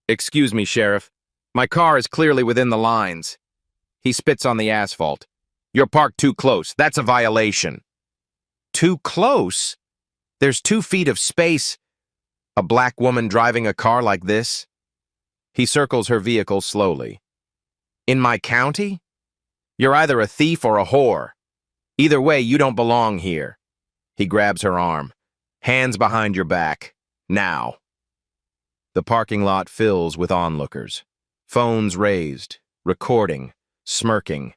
Excuse me, Sheriff. My car is clearly within the lines. He spits on the asphalt. You're parked too close. That's a violation. Too close? There's 2 feet of space. A black woman driving a car like this? He circles her vehicle slowly. In my county? You're either a thief or a whore. Either way, you don't belong here. He grabs her arm. Hands behind your back. Now. The parking lot fills with onlookers. Phones raised, recording, smirking.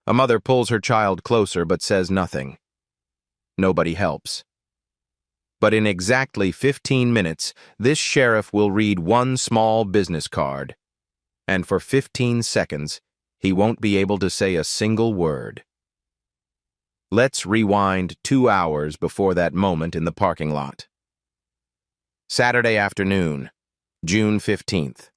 A mother pulls her child closer but says nothing. Nobody helps. But in exactly 15 minutes, this sheriff will read one small business card. And for 15 seconds, he won't be able to say a single word. Let's rewind 2 hours before that moment in the parking lot. Saturday afternoon, June 15th.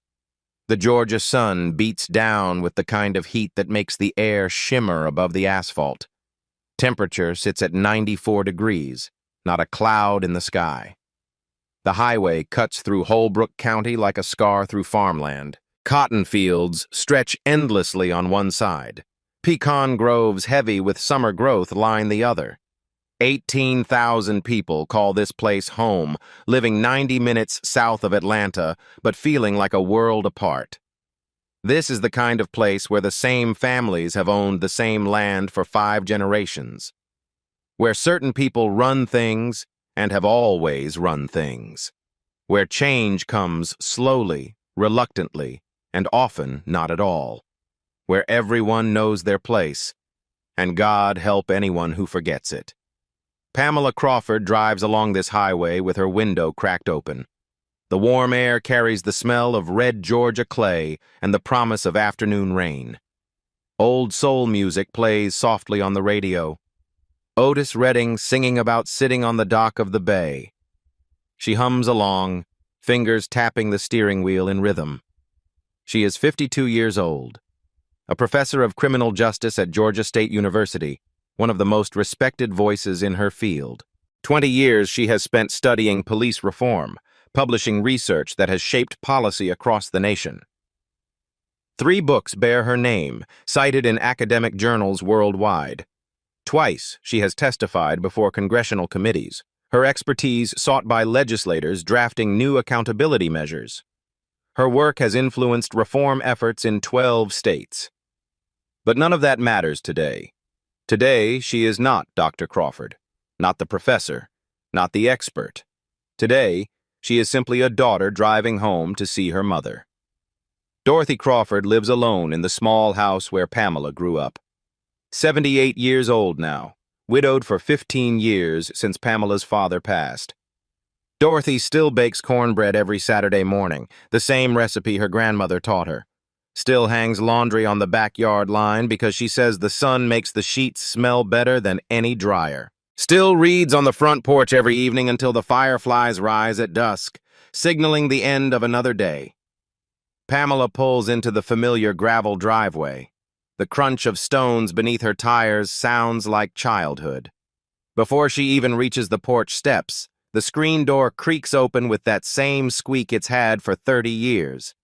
The Georgia sun beats down with the kind of heat that makes the air shimmer above the asphalt. Temperature sits at 94 degrees, not a cloud in the sky. The highway cuts through Holbrook County like a scar through farmland. Cotton fields stretch endlessly on one side. Pecan groves heavy with summer growth line the other. 18,000 people call this place home, living 90 minutes south of Atlanta, but feeling like a world apart. This is the kind of place where the same families have owned the same land for 5 generations. Where certain people run things and have always run things. Where change comes slowly, reluctantly, and often not at all. Where everyone knows their place, and God help anyone who forgets it. Pamela Crawford drives along this highway with her window cracked open. The warm air carries the smell of red Georgia clay and the promise of afternoon rain. Old soul music plays softly on the radio. Otis Redding singing about sitting on the dock of the bay. She hums along, fingers tapping the steering wheel in rhythm. She is 52 years old, a professor of criminal justice at Georgia State University, one of the most respected voices in her field. 20 years she has spent studying police reform, publishing research that has shaped policy across the nation. 3 books bear her name, cited in academic journals worldwide. Twice she has testified before congressional committees, her expertise sought by legislators drafting new accountability measures. Her work has influenced reform efforts in 12 states. But none of that matters today. Today, she is not Dr. Crawford, not the professor, not the expert. Today, she is simply a daughter driving home to see her mother. Dorothy Crawford lives alone in the small house where Pamela grew up. 78 years old now, widowed for 15 years since Pamela's father passed. Dorothy still bakes cornbread every Saturday morning, the same recipe her grandmother taught her. Still hangs laundry on the backyard line because she says the sun makes the sheets smell better than any dryer. Still reads on the front porch every evening until the fireflies rise at dusk, signaling the end of another day. Pamela pulls into the familiar gravel driveway. The crunch of stones beneath her tires sounds like childhood. Before she even reaches the porch steps, the screen door creaks open with that same squeak it's had for 30 years.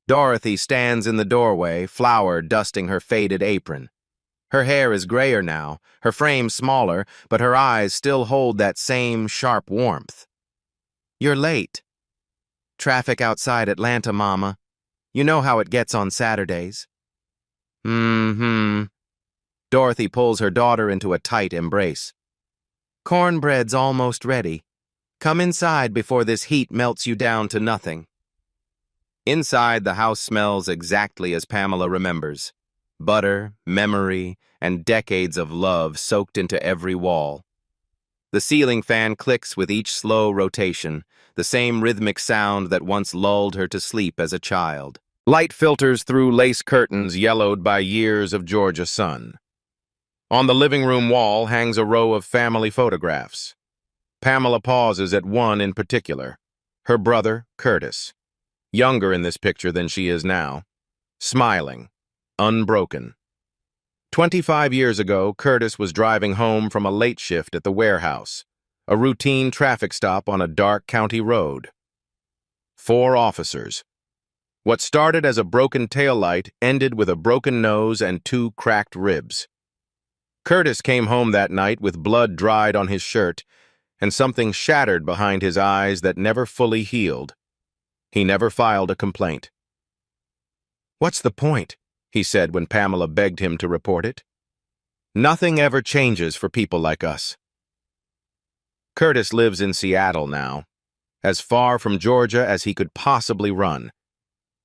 Dorothy stands in the doorway, flour dusting her faded apron. Her hair is grayer now, her frame smaller, but her eyes still hold that same sharp warmth. You're late. Traffic outside Atlanta, Mama. You know how it gets on Saturdays. Dorothy pulls her daughter into a tight embrace. Cornbread's almost ready. Come inside before this heat melts you down to nothing. Inside, the house smells exactly as Pamela remembers. Butter, memory, and decades of love soaked into every wall. The ceiling fan clicks with each slow rotation, the same rhythmic sound that once lulled her to sleep as a child. Light filters through lace curtains yellowed by years of Georgia sun. On the living room wall hangs a row of family photographs. Pamela pauses at one in particular, her brother, Curtis. Younger in this picture than she is now, smiling, unbroken. 25 years ago, Curtis was driving home from a late shift at the warehouse, a routine traffic stop on a dark county road. 4 officers, What started as a broken taillight ended with a broken nose and 2 cracked ribs. Curtis came home that night with blood dried on his shirt and something shattered behind his eyes that never fully healed. He never filed a complaint. "What's the point?" he said when Pamela begged him to report it. "Nothing ever changes for people like us." Curtis lives in Seattle now, as far from Georgia as he could possibly run.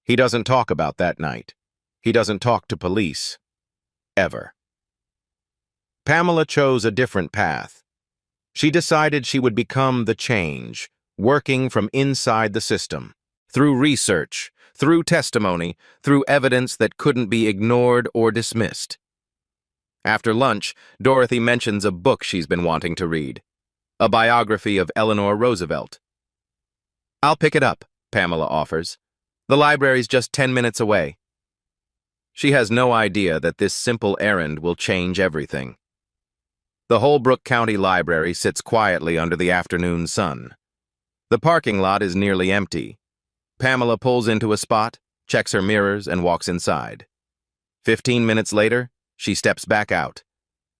He doesn't talk about that night. He doesn't talk to police. Ever. Pamela chose a different path. She decided she would become the change, working from inside the system, through research, through testimony, through evidence that couldn't be ignored or dismissed. After lunch, Dorothy mentions a book she's been wanting to read, a biography of Eleanor Roosevelt. "I'll pick it up," Pamela offers. "The library's just 10 minutes away." She has no idea that this simple errand will change everything. The Holbrook County Library sits quietly under the afternoon sun. The parking lot is nearly empty. Pamela pulls into a spot, checks her mirrors, and walks inside. 15 minutes later, she steps back out,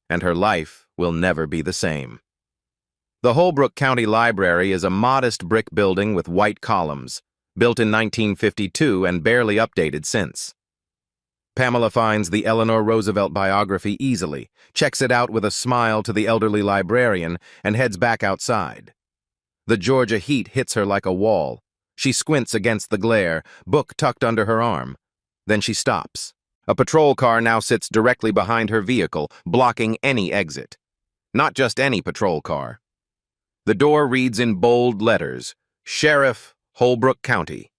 and her life will never be the same. The Holbrook County Library is a modest brick building with white columns, built in 1952 and barely updated since. Pamela finds the Eleanor Roosevelt biography easily, checks it out with a smile to the elderly librarian, and heads back outside. The Georgia heat hits her like a wall. She squints against the glare, book tucked under her arm. Then she stops. A patrol car now sits directly behind her vehicle, blocking any exit. Not just any patrol car. The door reads in bold letters, "Sheriff, Holbrook County."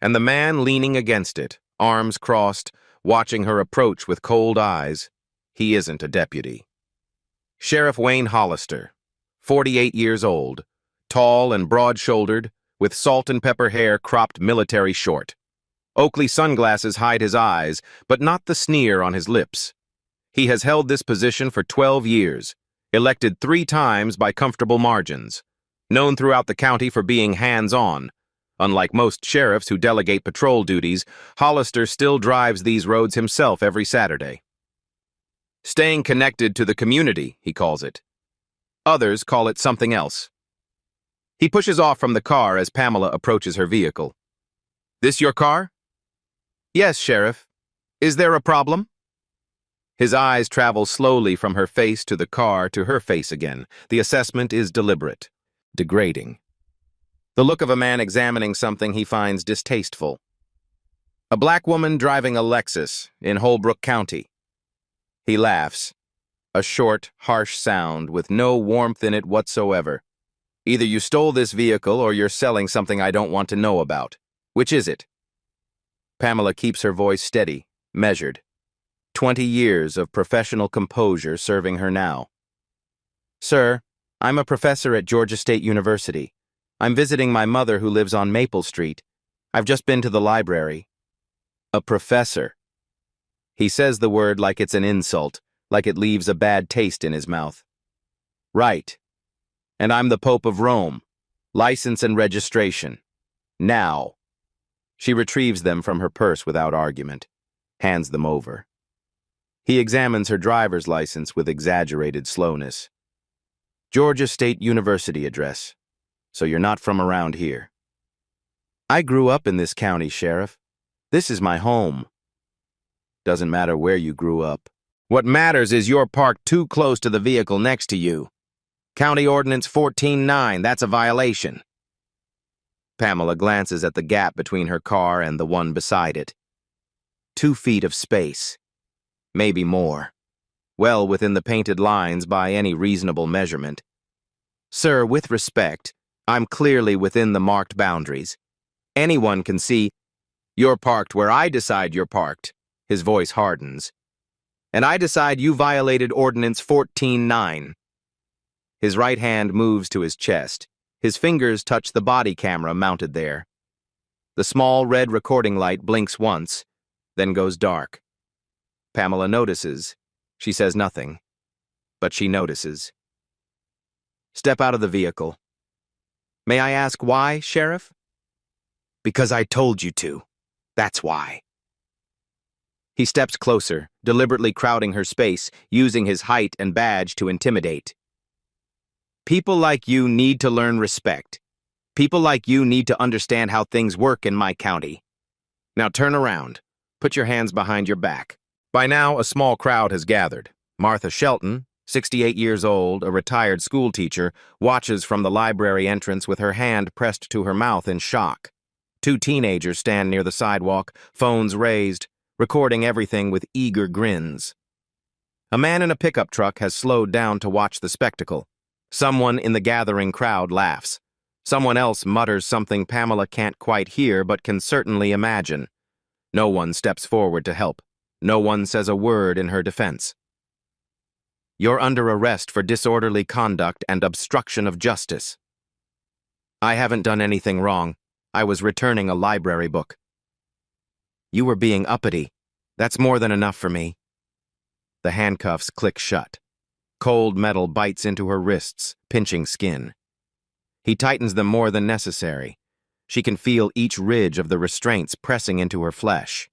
And the man leaning against it, arms crossed, watching her approach with cold eyes, he isn't a deputy. Sheriff Wayne Hollister, 48 years old, tall and broad-shouldered, with salt and pepper hair cropped military short. Oakley sunglasses hide his eyes, but not the sneer on his lips. He has held this position for 12 years, elected 3 times by comfortable margins, known throughout the county for being hands-on. Unlike most sheriffs who delegate patrol duties, Hollister still drives these roads himself every Saturday. Staying connected to the community, he calls it. Others call it something else. He pushes off from the car as Pamela approaches her vehicle. "This your car?" "Yes, Sheriff. Is there a problem?" His eyes travel slowly from her face to the car to her face again. The assessment is deliberate, degrading. The look of a man examining something he finds distasteful. "A black woman driving a Lexus in Holbrook County." He laughs, a short, harsh sound with no warmth in it whatsoever. "Either you stole this vehicle or you're selling something I don't want to know about. Which is it?" Pamela keeps her voice steady, measured. 20 years of professional composure serving her now. "Sir, I'm a professor at Georgia State University. I'm visiting my mother who lives on Maple Street. I've just been to the library." A professor. He says the word like it's an insult, like it leaves a bad taste in his mouth. "Right. And I'm the Pope of Rome. License and registration. Now." She retrieves them from her purse without argument, hands them over. He examines her driver's license with exaggerated slowness. "Georgia State University address. So you're not from around here." "I grew up in this county, Sheriff. This is my home." "Doesn't matter where you grew up. What matters is you're parked too close to the vehicle next to you. County Ordinance 14-9, that's a violation." Pamela glances at the gap between her car and the one beside it. 2 feet of space. Maybe more. Well within the painted lines by any reasonable measurement. "Sir, with respect, I'm clearly within the marked boundaries. Anyone can see you're parked where I decide you're parked." His voice hardens. "And I decide you violated Ordinance 14-9. His right hand moves to his chest. His fingers touch the body camera mounted there. The small red recording light blinks once, then goes dark. Pamela notices. She says nothing, but she notices. "Step out of the vehicle." "May I ask why, Sheriff?" Because I told you to. That's why. He steps closer, deliberately crowding her space, using his height and badge to intimidate. People like you need to learn respect. People like you need to understand how things work in my county. Now turn around. Put your hands behind your back. By now, a small crowd has gathered. Martha Shelton, 68 years old, a retired schoolteacher, watches from the library entrance with her hand pressed to her mouth in shock. Two teenagers stand near the sidewalk, phones raised, recording everything with eager grins. A man in a pickup truck has slowed down to watch the spectacle. Someone in the gathering crowd laughs. Someone else mutters something Pamela can't quite hear but can certainly imagine. No one steps forward to help. No one says a word in her defense. You're under arrest for disorderly conduct and obstruction of justice. I haven't done anything wrong. I was returning a library book. You were being uppity. That's more than enough for me. The handcuffs click shut. Cold metal bites into her wrists, pinching skin. He tightens them more than necessary. She can feel each ridge of the restraints pressing into her flesh.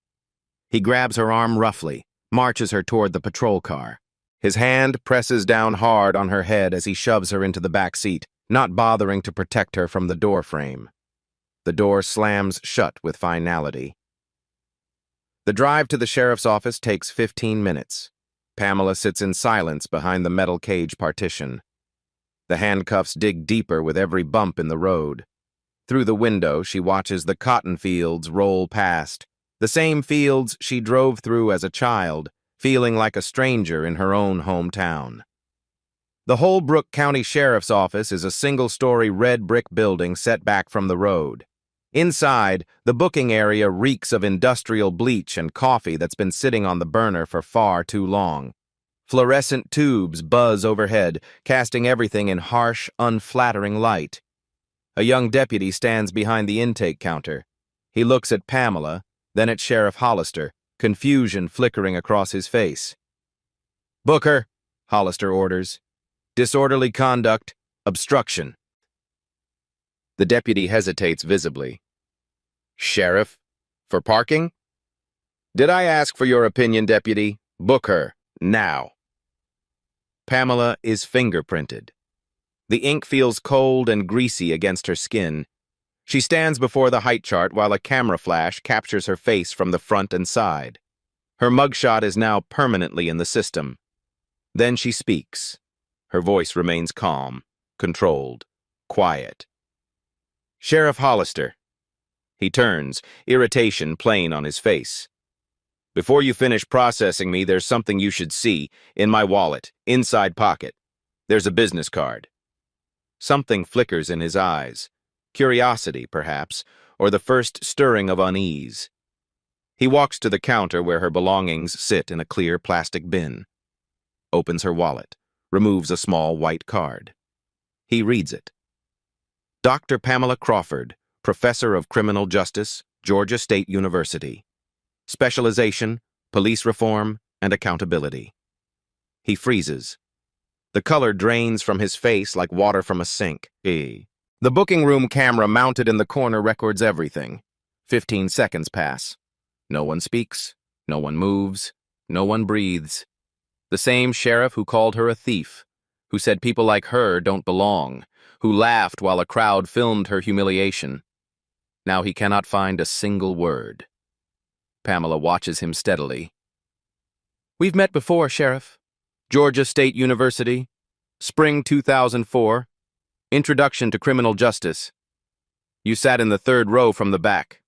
He grabs her arm roughly, marches her toward the patrol car. His hand presses down hard on her head as he shoves her into the back seat, not bothering to protect her from the door frame. The door slams shut with finality. The drive to the sheriff's office takes 15 minutes. Pamela sits in silence behind the metal cage partition. The handcuffs dig deeper with every bump in the road. Through the window, she watches the cotton fields roll past, the same fields she drove through as a child, feeling like a stranger in her own hometown. The Holbrook County Sheriff's Office is a single-story red brick building set back from the road. Inside, the booking area reeks of industrial bleach and coffee that's been sitting on the burner for far too long. Fluorescent tubes buzz overhead, casting everything in harsh, unflattering light. A young deputy stands behind the intake counter. He looks at Pamela, then at Sheriff Hollister, confusion flickering across his face. "Booker," Hollister orders. "Disorderly conduct, obstruction." The deputy hesitates visibly. "Sheriff? For parking?" "Did I ask for your opinion, deputy? Book her, now." Pamela is fingerprinted. The ink feels cold and greasy against her skin. She stands before the height chart while a camera flash captures her face from the front and side. Her mugshot is now permanently in the system. Then she speaks. Her voice remains calm, controlled, quiet. "Sheriff Hollister." He turns, irritation plain on his face. "Before you finish processing me, there's something you should see, in my wallet, inside pocket. There's a business card." Something flickers in his eyes. Curiosity, perhaps, or the first stirring of unease. He walks to the counter where her belongings sit in a clear plastic bin. Opens her wallet, removes a small white card. He reads it. Dr. Pamela Crawford, Professor of Criminal Justice, Georgia State University. Specialization, Police Reform, and Accountability. He freezes. The color drains from his face like water from a sink. The booking room camera mounted in the corner records everything. 15 seconds pass. No one speaks, no one moves, no one breathes. The same sheriff who called her a thief, who said people like her don't belong, who laughed while a crowd filmed her humiliation. Now he cannot find a single word. Pamela watches him steadily. "We've met before, Sheriff. Georgia State University, spring 2004. Introduction to Criminal Justice. You sat in the third row from the back."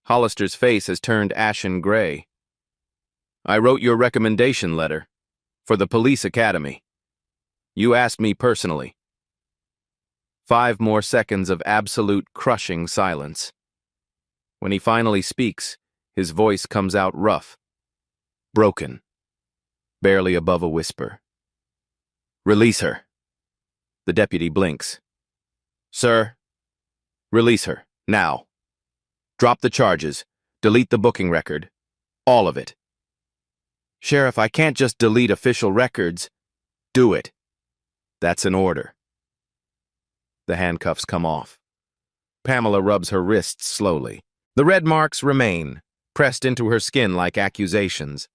Hollister's face has turned ashen gray. "I wrote your recommendation letter for the police academy. You asked me personally." 5 more seconds of absolute crushing silence. When he finally speaks, his voice comes out rough, broken, barely above a whisper. "Release her." The deputy blinks. "Sir, release her, now. Drop the charges, delete the booking record, all of it." "Sheriff, I can't just delete official records." "Do it. That's an order." The handcuffs come off. Pamela rubs her wrists slowly. The red marks remain, pressed into her skin like accusations.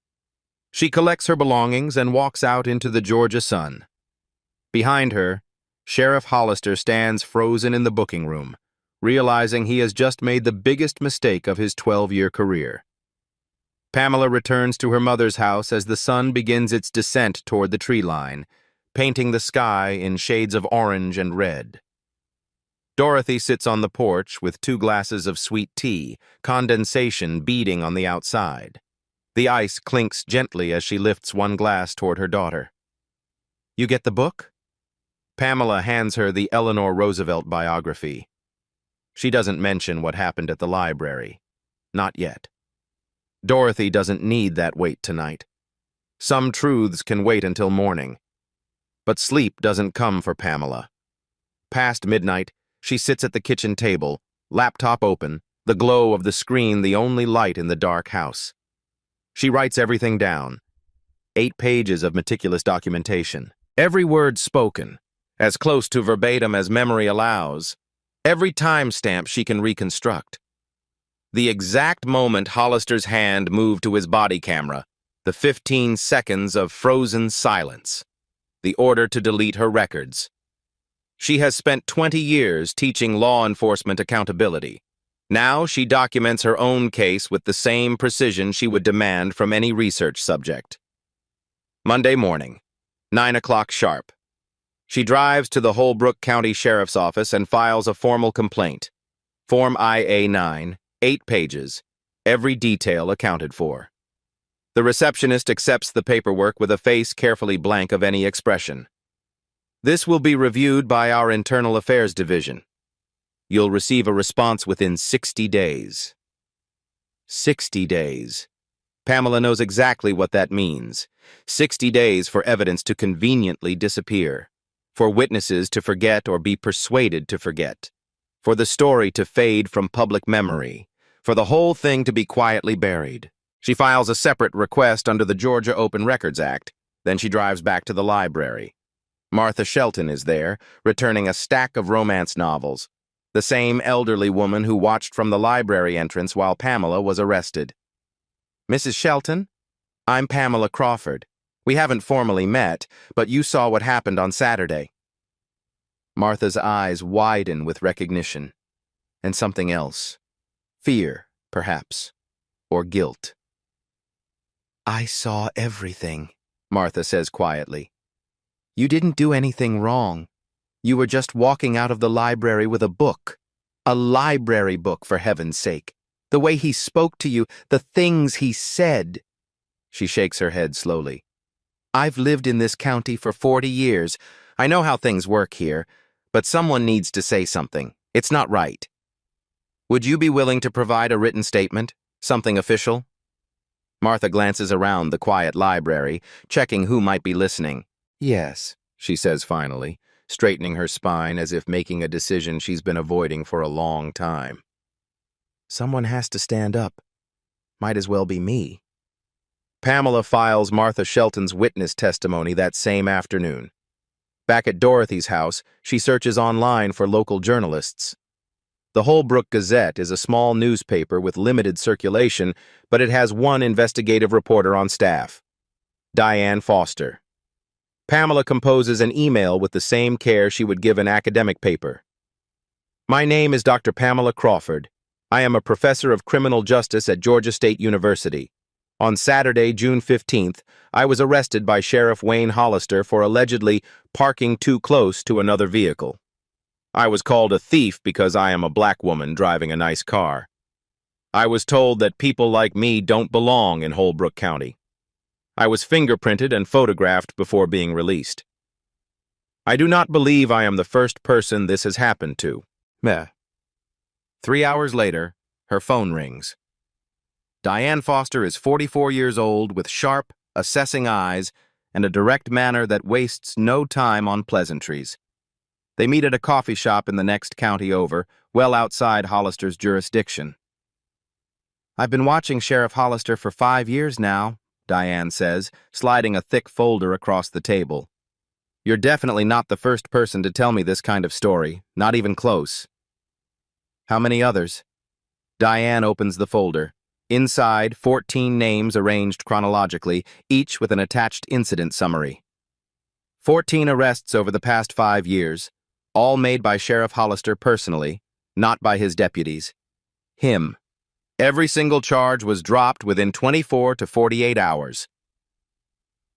She collects her belongings and walks out into the Georgia sun. Behind her, Sheriff Hollister stands frozen in the booking room, realizing he has just made the biggest mistake of his 12-year career. Pamela returns to her mother's house as the sun begins its descent toward the tree line, painting the sky in shades of orange and red. Dorothy sits on the porch with 2 glasses of sweet tea, condensation beading on the outside. The ice clinks gently as she lifts one glass toward her daughter. "You get the book?" Pamela hands her the Eleanor Roosevelt biography. She doesn't mention what happened at the library. Not yet. Dorothy doesn't need that wait tonight. Some truths can wait until morning. But sleep doesn't come for Pamela. Past midnight, she sits at the kitchen table, laptop open, the glow of the screen the only light in the dark house. She writes everything down. 8 pages of meticulous documentation. Every word spoken, as close to verbatim as memory allows. Every timestamp she can reconstruct. The exact moment Hollister's hand moved to his body camera, the 15 seconds of frozen silence, the order to delete her records. She has spent 20 years teaching law enforcement accountability. Now she documents her own case with the same precision she would demand from any research subject. Monday morning, 9 o'clock sharp. She drives to the Holbrook County Sheriff's Office and files a formal complaint. Form IA-9, 8 pages, every detail accounted for. The receptionist accepts the paperwork with a face carefully blank of any expression. "This will be reviewed by our Internal Affairs Division. You'll receive a response within 60 days. 60 days. Pamela knows exactly what that means. 60 days for evidence to conveniently disappear, for witnesses to forget or be persuaded to forget, for the story to fade from public memory, for the whole thing to be quietly buried. She files a separate request under the Georgia Open Records Act. Then she drives back to the library. Martha Shelton is there, returning a stack of romance novels, the same elderly woman who watched from the library entrance while Pamela was arrested. "Mrs. Shelton? I'm Pamela Crawford. We haven't formally met, but you saw what happened on Saturday." Martha's eyes widen with recognition. And something else. Fear, perhaps. Or guilt. "I saw everything," Martha says quietly. "You didn't do anything wrong. You were just walking out of the library with a book. A library book, for heaven's sake. The way he spoke to you, the things he said." She shakes her head slowly. "I've lived in this county for 40 years. I know how things work here, but someone needs to say something. It's not right. Would you be willing to provide a written statement? Something official?" Martha glances around the quiet library, checking who might be listening. "Yes," she says finally, straightening her spine as if making a decision she's been avoiding for a long time. "Someone has to stand up. Might as well be me." Pamela files Martha Shelton's witness testimony that same afternoon. Back at Dorothy's house, she searches online for local journalists. The Holbrook Gazette is a small newspaper with limited circulation, but it has one investigative reporter on staff, Diane Foster. Pamela composes an email with the same care she would give an academic paper. "My name is Dr. Pamela Crawford. I am a professor of criminal justice at Georgia State University. On Saturday, June 15th, I was arrested by Sheriff Wayne Hollister for allegedly parking too close to another vehicle. I was called a thief because I am a black woman driving a nice car. I was told that people like me don't belong in Holbrook County. I was fingerprinted and photographed before being released. I do not believe I am the first person this has happened to." Meh. 3 hours later, her phone rings. Diane Foster is 44 years old with sharp, assessing eyes and a direct manner that wastes no time on pleasantries. They meet at a coffee shop in the next county over, well outside Hollister's jurisdiction. "I've been watching Sheriff Hollister for 5 years now," Diane says, sliding a thick folder across the table. "You're definitely not the first person to tell me this kind of story, not even close." How many others? Diane opens the folder. Inside, 14 names arranged chronologically, each with an attached incident summary. 14 arrests over the past 5 years, all made by Sheriff Hollister personally, not by his deputies. Him. Every single charge was dropped within 24 to 48 hours.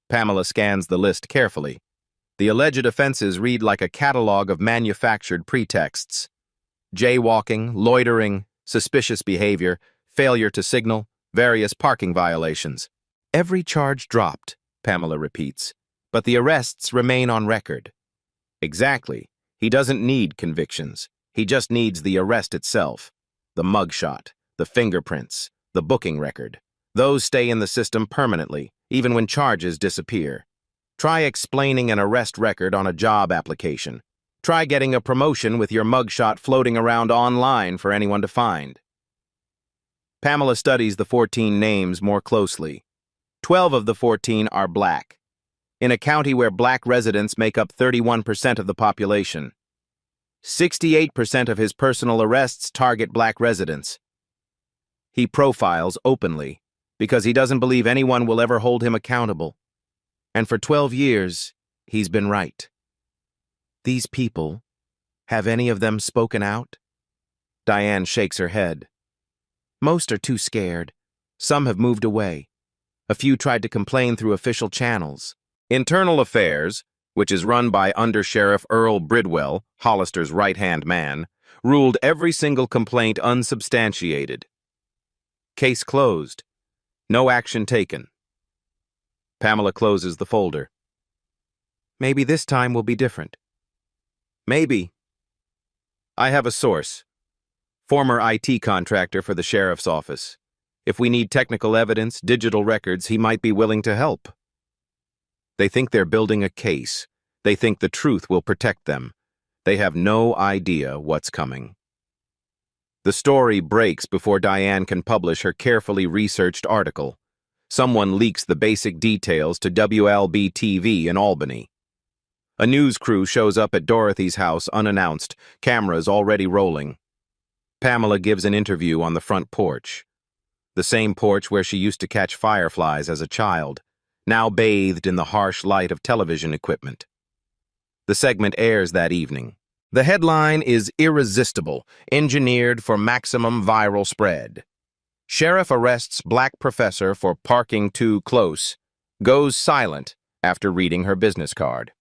Pamela scans the list carefully. The alleged offenses read like a catalog of manufactured pretexts. Jaywalking, loitering, suspicious behavior, failure to signal, various parking violations. Every charge dropped, Pamela repeats, but the arrests remain on record. Exactly. He doesn't need convictions. He just needs the arrest itself. The mugshot, the fingerprints, the booking record. Those stay in the system permanently, even when charges disappear. Try explaining an arrest record on a job application. Try getting a promotion with your mugshot floating around online for anyone to find. Pamela studies the 14 names more closely. 12 of the 14 are black, in a county where black residents make up 31% of the population. 68% of his personal arrests target black residents. He profiles openly because he doesn't believe anyone will ever hold him accountable. And for 12 years, he's been right. These people, have any of them spoken out? Diane shakes her head. Most are too scared. Some have moved away. A few tried to complain through official channels. Internal Affairs, which is run by Under Sheriff Earl Bridwell, Hollister's right-hand man, ruled every single complaint unsubstantiated. Case closed. No action taken. Pamela closes the folder. Maybe this time will be different. Maybe. I have a source. Former IT contractor for the sheriff's office. If we need technical evidence, digital records, he might be willing to help. They think they're building a case. They think the truth will protect them. They have no idea what's coming. The story breaks before Diane can publish her carefully researched article. Someone leaks the basic details to WLB-TV in Albany. A news crew shows up at Dorothy's house unannounced, cameras already rolling. Pamela gives an interview on the front porch. The same porch where she used to catch fireflies as a child, now bathed in the harsh light of television equipment. The segment airs that evening. The headline is irresistible, engineered for maximum viral spread. Sheriff arrests black professor for parking too close, goes silent after reading her business card.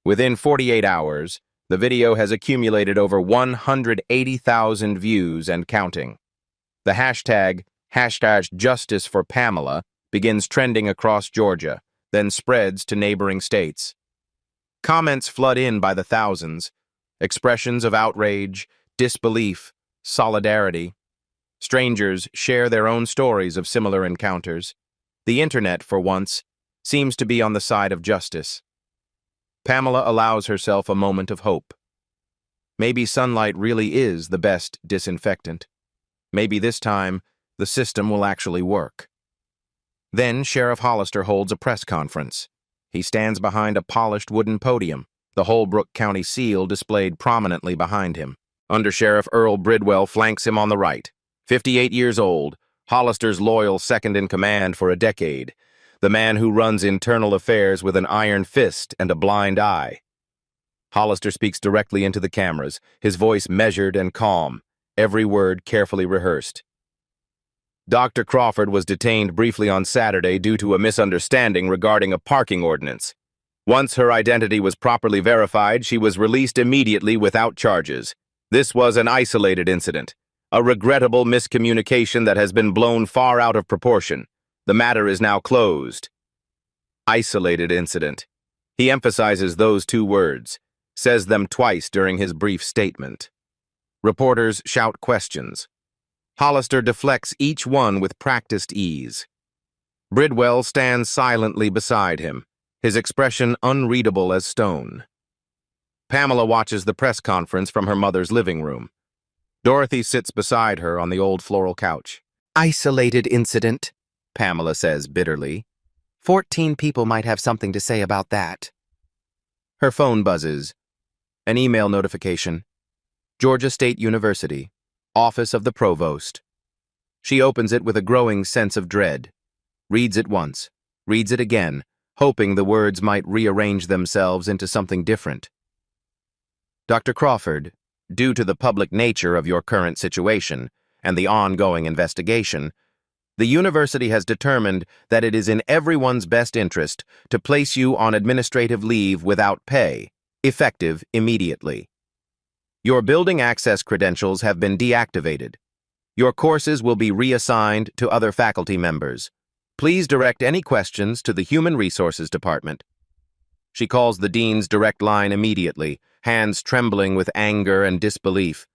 Within 48 hours, the video has accumulated over 180,000 views and counting. The hashtag #JusticeForPamela begins trending across Georgia, then spreads to neighboring states. Comments flood in by the thousands, expressions of outrage, disbelief, solidarity. Strangers share their own stories of similar encounters. The internet, for once, seems to be on the side of justice. Pamela allows herself a moment of hope. Maybe sunlight really is the best disinfectant. Maybe this time, the system will actually work. Then Sheriff Hollister holds a press conference. He stands behind a polished wooden podium, the Holbrook County seal displayed prominently behind him. Under Sheriff Earl Bridwell flanks him on the right. 58 years old, Hollister's loyal second-in-command for a decade, the man who runs internal affairs with an iron fist and a blind eye. Hollister speaks directly into the cameras, his voice measured and calm, every word carefully rehearsed. Dr. Crawford was detained briefly on Saturday due to a misunderstanding regarding a parking ordinance. Once her identity was properly verified, she was released immediately without charges. This was an isolated incident, a regrettable miscommunication that has been blown far out of proportion. The matter is now closed. Isolated incident. He emphasizes those two words, says them twice during his brief statement. Reporters shout questions. Hollister deflects each one with practiced ease. Bridwell stands silently beside him, his expression unreadable as stone. Pamela watches the press conference from her mother's living room. Dorothy sits beside her on the old floral couch. Isolated incident, Pamela says bitterly. 14 people might have something to say about that. Her phone buzzes. An email notification. Georgia State University, Office of the Provost. She opens it with a growing sense of dread. Reads it once, reads it again, hoping the words might rearrange themselves into something different. Dr. Crawford, due to the public nature of your current situation and the ongoing investigation, the university has determined that it is in everyone's best interest to place you on administrative leave without pay, effective immediately. Your building access credentials have been deactivated. Your courses will be reassigned to other faculty members. Please direct any questions to the Human Resources Department. She calls the dean's direct line immediately, hands trembling with anger and disbelief.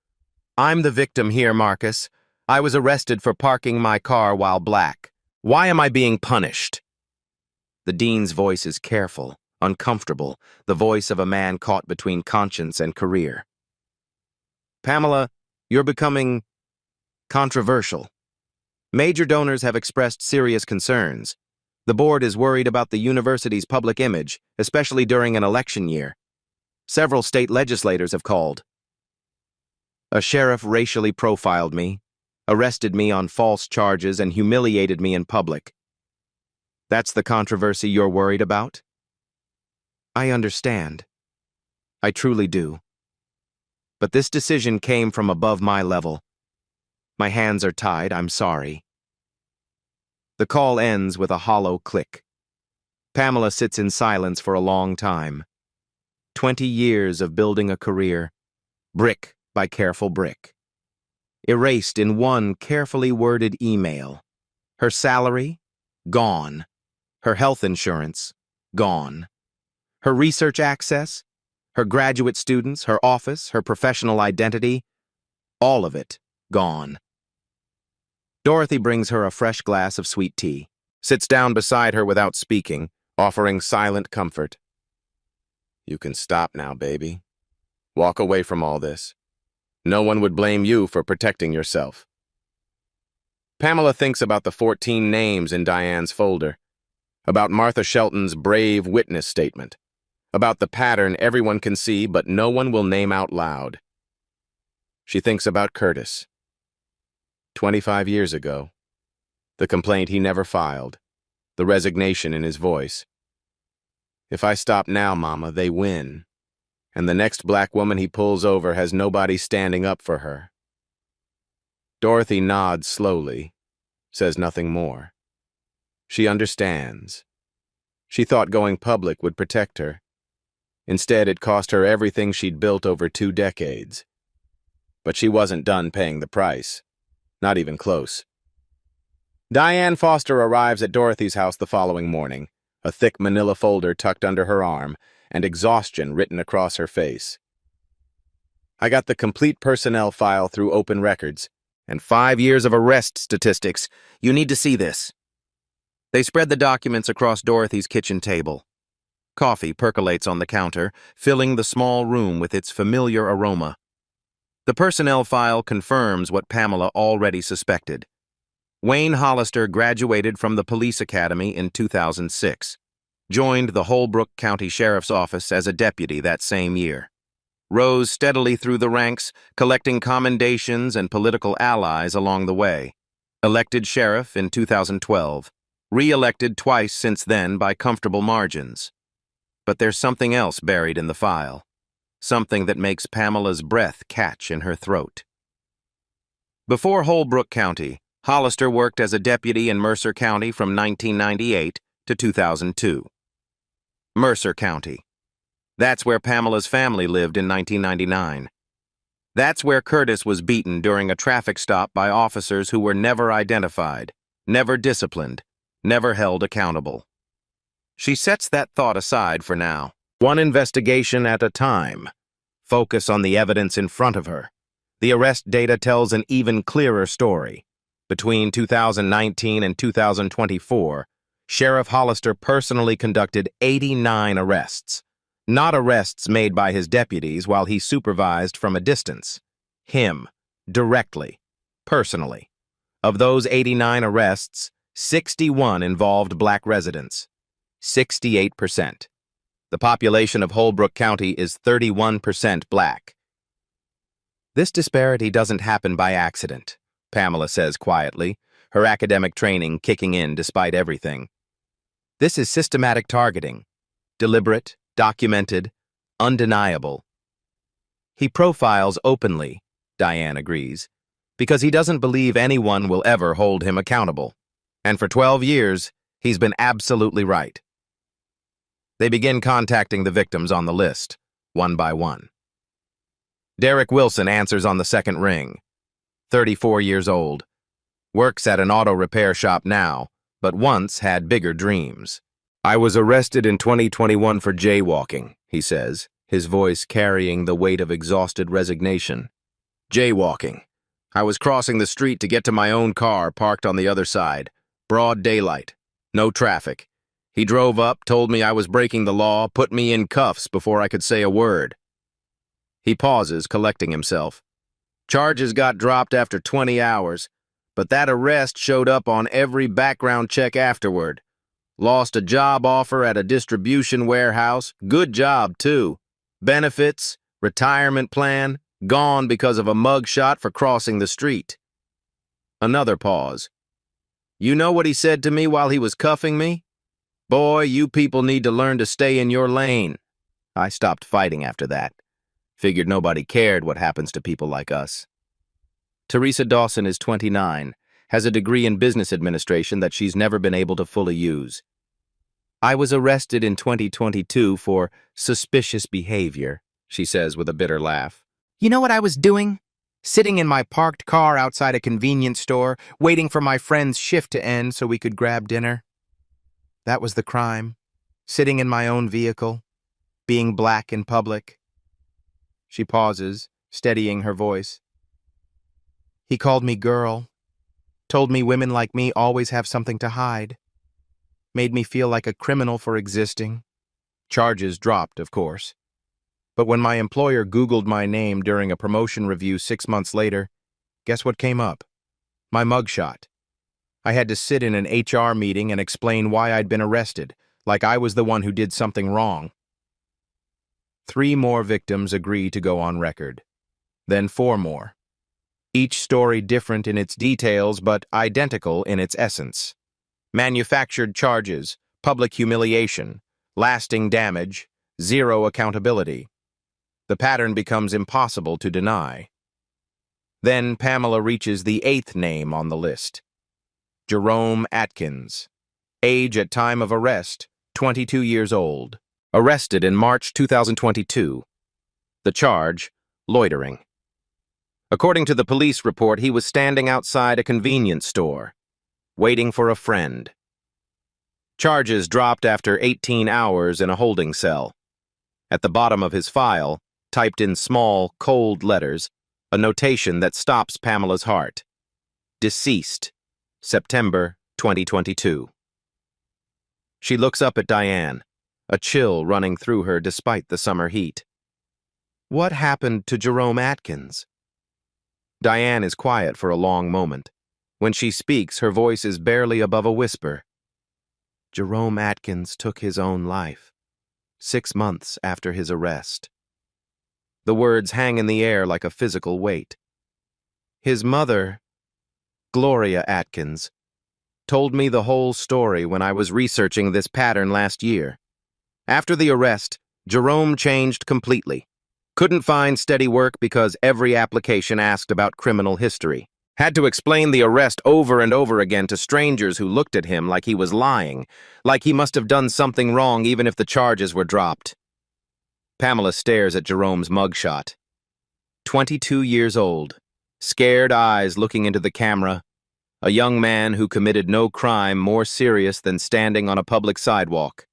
I'm the victim here, Marcus. I was arrested for parking my car while black. Why am I being punished? The dean's voice is careful, uncomfortable, the voice of a man caught between conscience and career. Pamela, you're becoming controversial. Major donors have expressed serious concerns. The board is worried about the university's public image, especially during an election year. Several state legislators have called. A sheriff racially profiled me, arrested me on false charges, and humiliated me in public. That's the controversy you're worried about? I understand. I truly do. But this decision came from above my level. My hands are tied, I'm sorry. The call ends with a hollow click. Pamela sits in silence for a long time. 20 years of building a career, brick by careful brick. Erased in one carefully worded email. Her salary? Gone. Her health insurance? Gone. Her research access? Her graduate students, her office, her professional identity? All of it gone. Dorothy brings her a fresh glass of sweet tea, sits down beside her without speaking, offering silent comfort. You can stop now, baby. Walk away from all this. No one would blame you for protecting yourself. Pamela thinks about the 14 names in Diane's folder, about Martha Shelton's brave witness statement, about the pattern everyone can see but no one will name out loud. She thinks about Curtis. 25 years ago, the complaint he never filed, the resignation in his voice. If I stop now, Mama, they win, and the next black woman he pulls over has nobody standing up for her. Dorothy nods slowly, says nothing more. She understands. She thought going public would protect her. Instead, it cost her everything she'd built over 2 decades. But she wasn't done paying the price. Not even close. Diane Foster arrives at Dorothy's house the following morning, a thick manila folder tucked under her arm, and exhaustion written across her face. I got the complete personnel file through open records, and 5 years of arrest statistics. You need to see this. They spread the documents across Dorothy's kitchen table. Coffee percolates on the counter, filling the small room with its familiar aroma. The personnel file confirms what Pamela already suspected. Wayne Hollister graduated from the police academy in 2006, joined the Holbrook County Sheriff's Office as a deputy that same year, rose steadily through the ranks, collecting commendations and political allies along the way, elected sheriff in 2012, re-elected twice since then by comfortable margins. But there's something else buried in the file. Something that makes Pamela's breath catch in her throat. Before Holbrook County, Hollister worked as a deputy in Mercer County from 1998 to 2002. Mercer County. That's where Pamela's family lived in 1999. That's where Curtis was beaten during a traffic stop by officers who were never identified, never disciplined, never held accountable. She sets that thought aside for now. One investigation at a time. Focus on the evidence in front of her. The arrest data tells an even clearer story. Between 2019 and 2024, Sheriff Hollister personally conducted 89 arrests. Not arrests made by his deputies while he supervised from a distance. Him, directly, personally. Of those 89 arrests, 61 involved black residents. 68%. The population of Holbrook County is 31% black. This disparity doesn't happen by accident, Pamela says quietly, her academic training kicking in despite everything. This is systematic targeting, deliberate, documented, undeniable. He profiles openly, Diane agrees, because he doesn't believe anyone will ever hold him accountable. And for 12 years, he's been absolutely right. They begin contacting the victims on the list, one by one. Derek Wilson answers on the second ring, 34 years old, works at an auto repair shop now, but once had bigger dreams. I was arrested in 2021 for jaywalking, he says, his voice carrying the weight of exhausted resignation. Jaywalking. I was crossing the street to get to my own car parked on the other side. Broad daylight. No traffic. He drove up, told me I was breaking the law, put me in cuffs before I could say a word. He pauses, collecting himself. Charges got dropped after 20 hours, but that arrest showed up on every background check afterward. Lost a job offer at a distribution warehouse. Good job, too. Benefits, retirement plan, gone because of a mugshot for crossing the street. Another pause. You know what he said to me while he was cuffing me? Boy, you people need to learn to stay in your lane. I stopped fighting after that. Figured nobody cared what happens to people like us. Teresa Dawson is 29, has a degree in business administration that she's never been able to fully use. I was arrested in 2022 for suspicious behavior, she says with a bitter laugh. You know what I was doing? Sitting in my parked car outside a convenience store, waiting for my friend's shift to end so we could grab dinner. That was the crime. Sitting in my own vehicle, being black in public. She pauses, steadying her voice. He called me girl, told me women like me always have something to hide, made me feel like a criminal for existing. Charges dropped, of course. But when my employer Googled my name during a promotion review 6 months later, guess what came up? My mugshot. I had to sit in an HR meeting and explain why I'd been arrested, like I was the one who did something wrong. 3 more victims agree to go on record. Then 4 more. Each story different in its details but identical in its essence. Manufactured charges, public humiliation, lasting damage, zero accountability. The pattern becomes impossible to deny. Then Pamela reaches the 8th name on the list. Jerome Atkins. Age at time of arrest, 22 years old. Arrested in March 2022. The charge, loitering. According to the police report, he was standing outside a convenience store, waiting for a friend. Charges dropped after 18 hours in a holding cell. At the bottom of his file, typed in small, cold letters, a notation that stops Pamela's heart. Deceased, September 2022. She looks up at Diane, a chill running through her despite the summer heat. What happened to Jerome Atkins? Diane is quiet for a long moment. When she speaks, her voice is barely above a whisper. Jerome Atkins took his own life, 6 months after his arrest. The words hang in the air like a physical weight. His mother, Gloria Atkins, told me the whole story when I was researching this pattern last year. After the arrest, Jerome changed completely. Couldn't find steady work because every application asked about criminal history. Had to explain the arrest over and over again to strangers who looked at him like he was lying, like he must have done something wrong even if the charges were dropped. Pamela stares at Jerome's mugshot. 22 years old, scared eyes looking into the camera, a young man who committed no crime more serious than standing on a public sidewalk.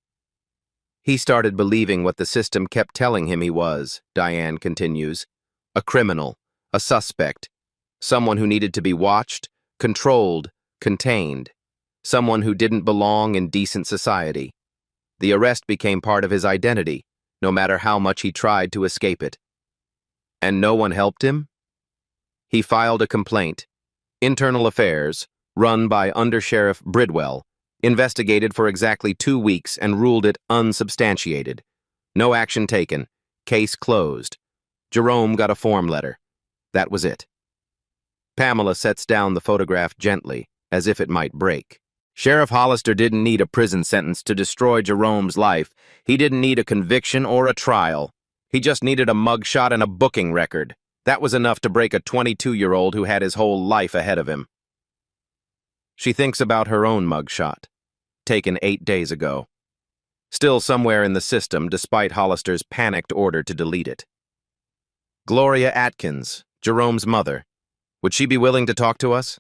He started believing what the system kept telling him he was, Diane continues. A criminal, a suspect, someone who needed to be watched, controlled, contained, someone who didn't belong in decent society. The arrest became part of his identity, no matter how much he tried to escape it. And no one helped him? He filed a complaint. Internal Affairs, run by Undersheriff Bridwell, investigated for exactly 2 weeks and ruled it unsubstantiated. No action taken. Case closed. Jerome got a form letter. That was it. Pamela sets down the photograph gently, as if it might break. Sheriff Hollister didn't need a prison sentence to destroy Jerome's life. He didn't need a conviction or a trial. He just needed a mugshot and a booking record. That was enough to break a 22-year-old who had his whole life ahead of him. She thinks about her own mugshot, taken 8 days ago. Still somewhere in the system, despite Hollister's panicked order to delete it. Gloria Atkins, Jerome's mother. Would she be willing to talk to us?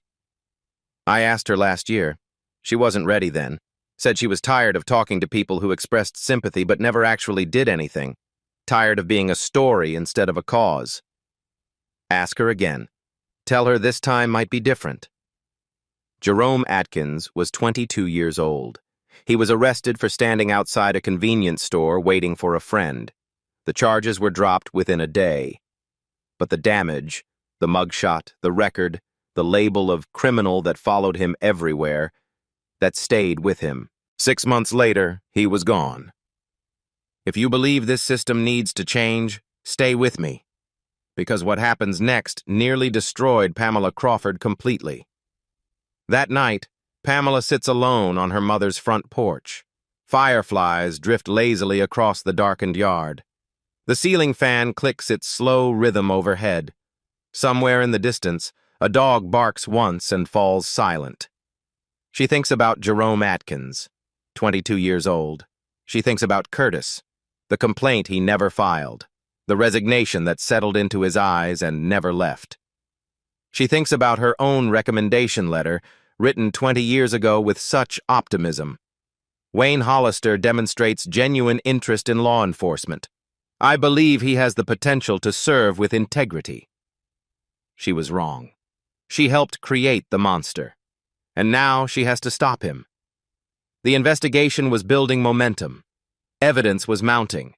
I asked her last year. She wasn't ready then. Said she was tired of talking to people who expressed sympathy but never actually did anything. Tired of being a story instead of a cause. Ask her again. Tell her this time might be different. Jerome Atkins was 22 years old. He was arrested for standing outside a convenience store waiting for a friend. The charges were dropped within a day. But the damage, the mugshot, the record, the label of criminal that followed him everywhere, that stayed with him. 6 months later, he was gone. If you believe this system needs to change, stay with me. Because what happens next nearly destroyed Pamela Crawford completely. That night, Pamela sits alone on her mother's front porch. Fireflies drift lazily across the darkened yard. The ceiling fan clicks its slow rhythm overhead. Somewhere in the distance, a dog barks once and falls silent. She thinks about Jerome Atkins, 22 years old. She thinks about Curtis, the complaint he never filed, the resignation that settled into his eyes and never left. She thinks about her own recommendation letter, written 20 years ago with such optimism. Wayne Hollister demonstrates genuine interest in law enforcement. I believe he has the potential to serve with integrity. She was wrong. She helped create the monster. And now she has to stop him. The investigation was building momentum. Evidence was mounting.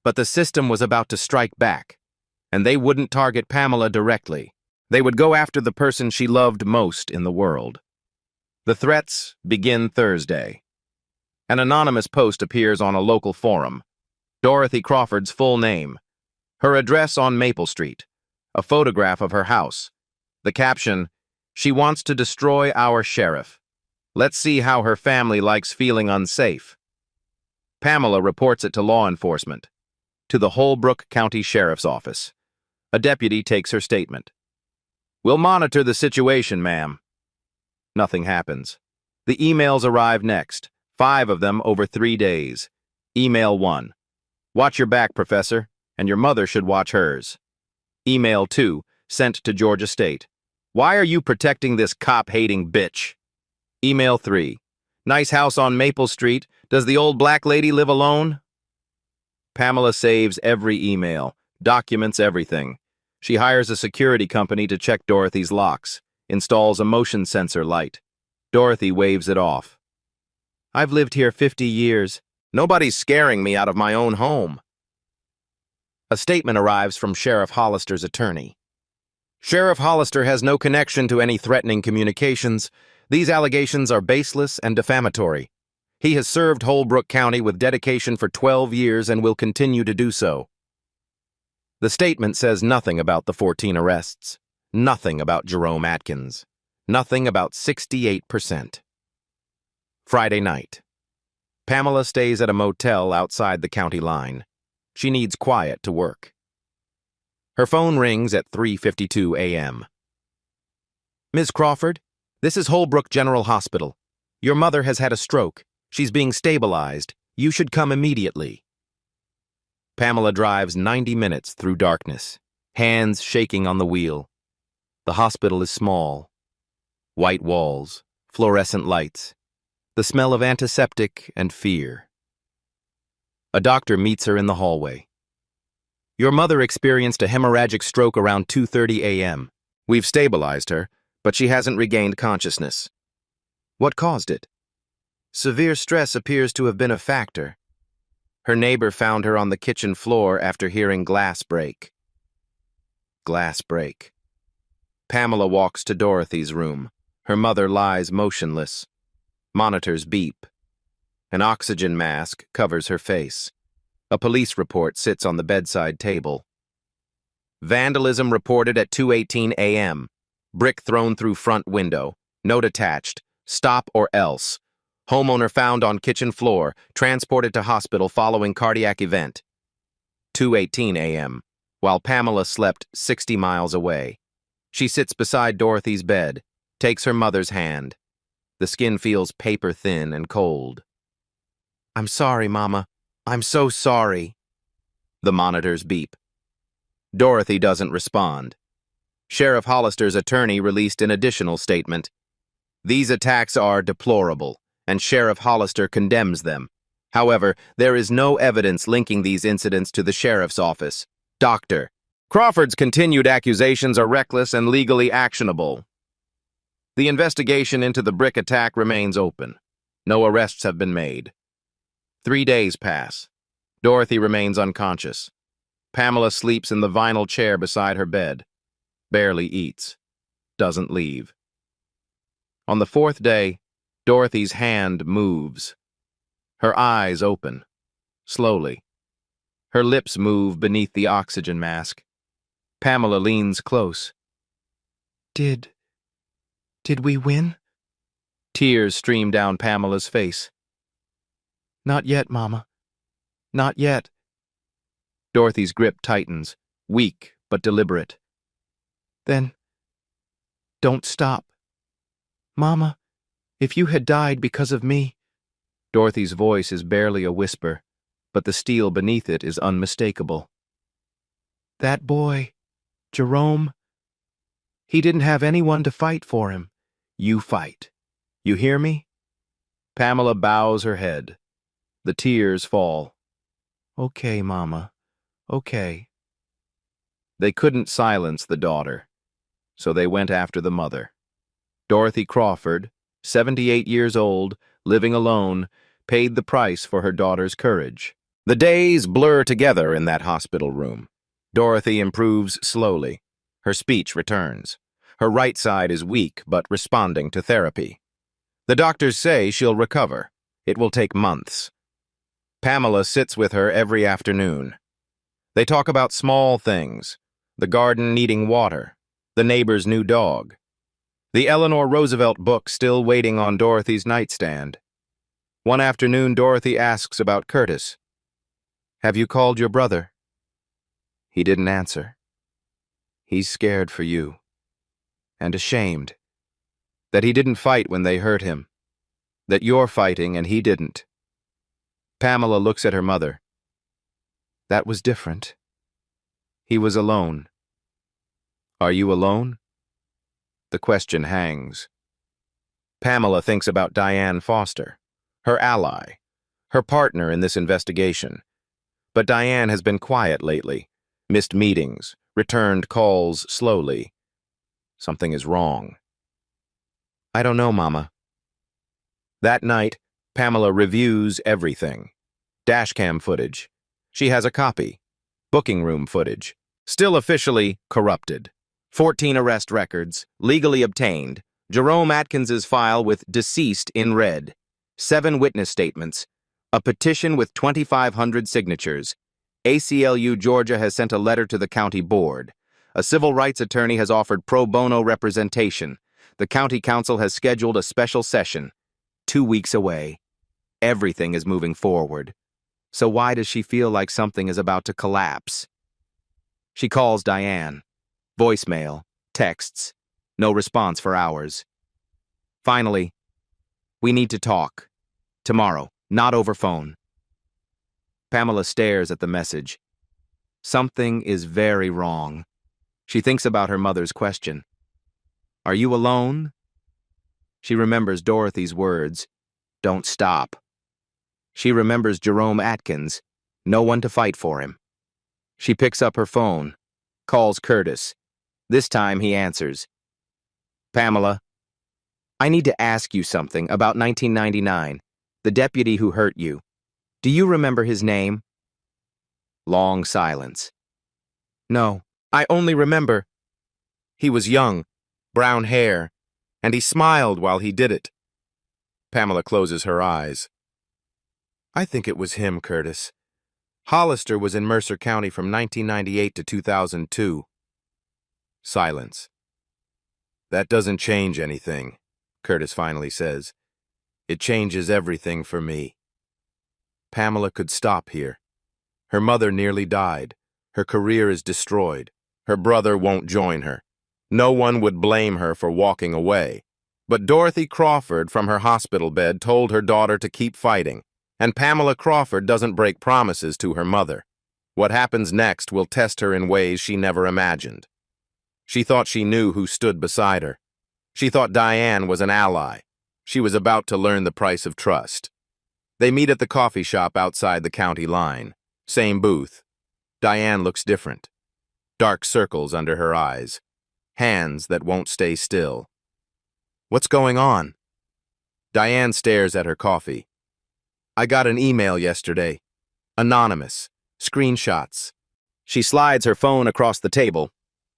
But the system was about to strike back. And they wouldn't target Pamela directly. They would go after the person she loved most in the world. The threats begin Thursday. An anonymous post appears on a local forum. Dorothy Crawford's full name. Her address on Maple Street. A photograph of her house. The caption, "She wants to destroy our sheriff. Let's see how her family likes feeling unsafe." Pamela reports it to law enforcement, to the Holbrook County Sheriff's Office. A deputy takes her statement. "We'll monitor the situation, ma'am." Nothing happens. The emails arrive next, 5 of them over 3 days. Email 1. "Watch your back, Professor, and your mother should watch hers." Email 2, sent to Georgia State. "Why are you protecting this cop-hating bitch?" Email 3. "Nice house on Maple Street. Does the old black lady live alone?" Pamela saves every email, documents everything. She hires a security company to check Dorothy's locks, installs a motion sensor light. Dorothy waves it off. "I've lived here 50 years. Nobody's scaring me out of my own home." A statement arrives from Sheriff Hollister's attorney. "Sheriff Hollister has no connection to any threatening communications. These allegations are baseless and defamatory. He has served Holbrook County with dedication for 12 years and will continue to do so." The statement says nothing about the 14 arrests, nothing about Jerome Atkins, nothing about 68%. Friday night. Pamela stays at a motel outside the county line. She needs quiet to work. Her phone rings at 3:52 a.m. "Ms. Crawford, this is Holbrook General Hospital. Your mother has had a stroke. She's being stabilized. You should come immediately." Pamela drives 90 minutes through darkness, hands shaking on the wheel. The hospital is small. White walls, fluorescent lights, the smell of antiseptic and fear. A doctor meets her in the hallway. "Your mother experienced a hemorrhagic stroke around 2:30 a.m. We've stabilized her, but she hasn't regained consciousness." "What caused it?" "Severe stress appears to have been a factor. Her neighbor found her on the kitchen floor after hearing glass break." Glass break. Pamela walks to Dorothy's room. Her mother lies motionless. Monitors beep. An oxygen mask covers her face. A police report sits on the bedside table. Vandalism reported at 2:18 a.m. Brick thrown through front window. Note attached. Stop or else. Homeowner found on kitchen floor, transported to hospital following cardiac event. 2:18 a.m. While Pamela slept 60 miles away. She sits beside Dorothy's bed, takes her mother's hand. The skin feels paper thin and cold. "I'm sorry, Mama. I'm so sorry." The monitors beep. Dorothy doesn't respond. Sheriff Hollister's attorney released an additional statement. These attacks are deplorable, and Sheriff Hollister condemns them. However, there is no evidence linking these incidents to the sheriff's office. Dr. Crawford's continued accusations are reckless and legally actionable. The investigation into the brick attack remains open. No arrests have been made. 3 days pass. Dorothy remains unconscious. Pamela sleeps in the vinyl chair beside her bed. Barely eats. Doesn't leave. On the 4th day, Dorothy's hand moves. Her eyes open. Slowly. Her lips move beneath the oxygen mask. Pamela leans close. Did we win?" Tears stream down Pamela's face. "Not yet, Mama. Not yet." Dorothy's grip tightens, weak but deliberate. "Then, don't stop. Mama, if you had died because of me..." Dorothy's voice is barely a whisper, but the steel beneath it is unmistakable. "That boy, Jerome, he didn't have anyone to fight for him. You fight. You hear me?" Pamela bows her head. The tears fall. "Okay, Mama. Okay." They couldn't silence the daughter, so they went after the mother. Dorothy Crawford, 78 years old, living alone, paid the price for her daughter's courage. The days blur together in that hospital room. Dorothy improves slowly. Her speech returns. Her right side is weak but responding to therapy. The doctors say she'll recover. It will take months. Pamela sits with her every afternoon. They talk about small things, the garden needing water, the neighbor's new dog, the Eleanor Roosevelt book still waiting on Dorothy's nightstand. One afternoon, Dorothy asks about Curtis. "Have you called your brother?" He didn't answer. He's scared for you. And ashamed. That he didn't fight when they hurt him. That you're fighting and he didn't. Pamela looks at her mother. That was different. He was alone. Are you alone? The question hangs. Pamela thinks about Diane Foster, her ally, her partner in this investigation. But Diane has been quiet lately, missed meetings, returned calls slowly. Something is wrong. I don't know, Mama. That night, Pamela reviews everything. Dashcam footage. She has a copy. Booking room footage. Still officially corrupted. 14 arrest records, legally obtained. Jerome Atkins's file with deceased in red. 7 witness statements. A petition with 2,500 signatures. ACLU Georgia has sent a letter to the county board. A civil rights attorney has offered pro bono representation. The county council has scheduled a special session. 2 weeks away. Everything is moving forward. So why does she feel like something is about to collapse? She calls Diane. Voicemail, texts. No response for hours. Finally, we need to talk. Tomorrow, not over phone. Pamela stares at the message. Something is very wrong. She thinks about her mother's question. Are you alone? She remembers Dorothy's words. Don't stop. She remembers Jerome Atkins. No one to fight for him. She picks up her phone. Calls Curtis. This time he answers. Pamela, I need to ask you something about 1999. The deputy who hurt you. Do you remember his name? Long silence. No, I only remember. He was young, brown hair, and he smiled while he did it. Pamela closes her eyes. I think it was him, Curtis. Hollister was in Mercer County from 1998 to 2002. Silence. That doesn't change anything, Curtis finally says. It changes everything for me. Pamela could stop here. Her mother nearly died. Her career is destroyed. Her brother won't join her. No one would blame her for walking away. But Dorothy Crawford from her hospital bed told her daughter to keep fighting, and Pamela Crawford doesn't break promises to her mother. What happens next will test her in ways she never imagined. She thought she knew who stood beside her. She thought Diane was an ally. She was about to learn the price of trust. They meet at the coffee shop outside the county line. Same booth. Diane looks different. Dark circles under her eyes. Hands that won't stay still. What's going on? Diane stares at her coffee. I got an email yesterday. Anonymous. Screenshots. She slides her phone across the table.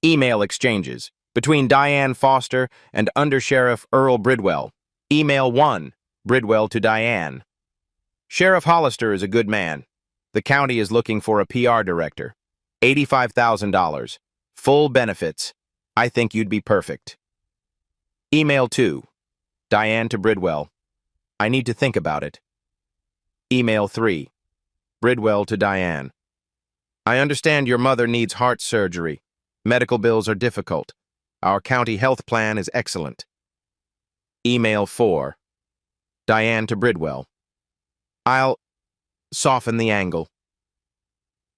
Email exchanges between Diane Foster and Under-Sheriff Earl Bridwell. Email 1, Bridwell to Diane. Sheriff Hollister is a good man. The county is looking for a PR director. $85,000. Full benefits. I think you'd be perfect. Email 2, Diane to Bridwell. I need to think about it. Email 3, Bridwell to Diane. I understand your mother needs heart surgery. Medical bills are difficult. Our county health plan is excellent. Email 4, Diane to Bridwell. I'll soften the angle.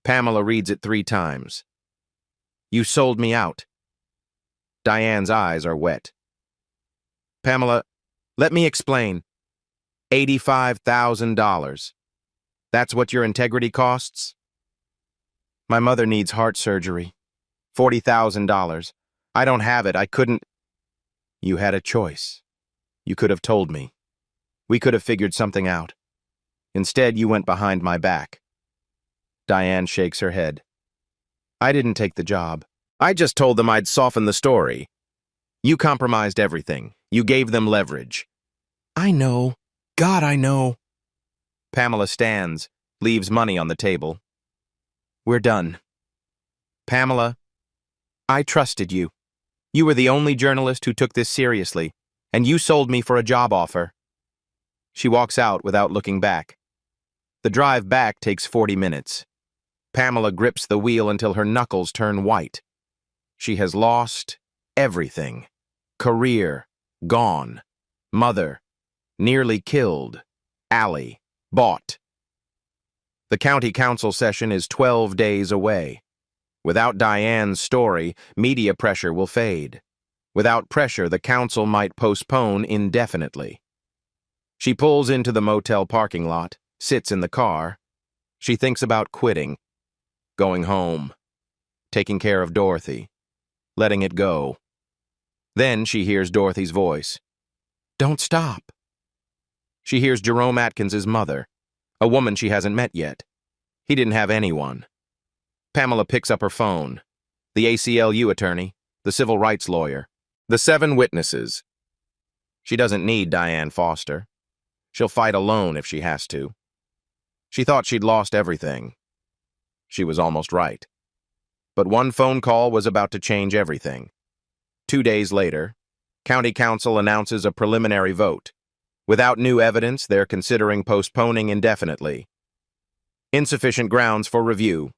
Pamela reads it 3 times. You sold me out. Diane's eyes are wet. Pamela, let me explain. $85,000. That's what your integrity costs? My mother needs heart surgery. $40,000. I don't have it. I couldn't. You had a choice. You could have told me. We could have figured something out. Instead, you went behind my back. Diane shakes her head. I didn't take the job. I just told them I'd soften the story. You compromised everything. You gave them leverage. I know. God, I know. Pamela stands, leaves money on the table. We're done. Pamela, I trusted you. You were the only journalist who took this seriously, and you sold me for a job offer. She walks out without looking back. The drive back takes 40 minutes. Pamela grips the wheel until her knuckles turn white. She has lost everything. Career, gone. Mother, nearly killed. Alley, bought. The county council session is 12 days away. Without Diane's story, media pressure will fade. Without pressure, the council might postpone indefinitely. She pulls into the motel parking lot, sits in the car. She thinks about quitting, going home, taking care of Dorothy, letting it go. Then she hears Dorothy's voice. Don't stop. She hears Jerome Atkins's mother, a woman she hasn't met yet. He didn't have anyone. Pamela picks up her phone. The ACLU attorney, the civil rights lawyer, the 7 witnesses. She doesn't need Diane Foster. She'll fight alone if she has to. She thought she'd lost everything. She was almost right. But one phone call was about to change everything. 2 days later, County Council announces a preliminary vote. Without new evidence, they're considering postponing indefinitely. Insufficient grounds for review.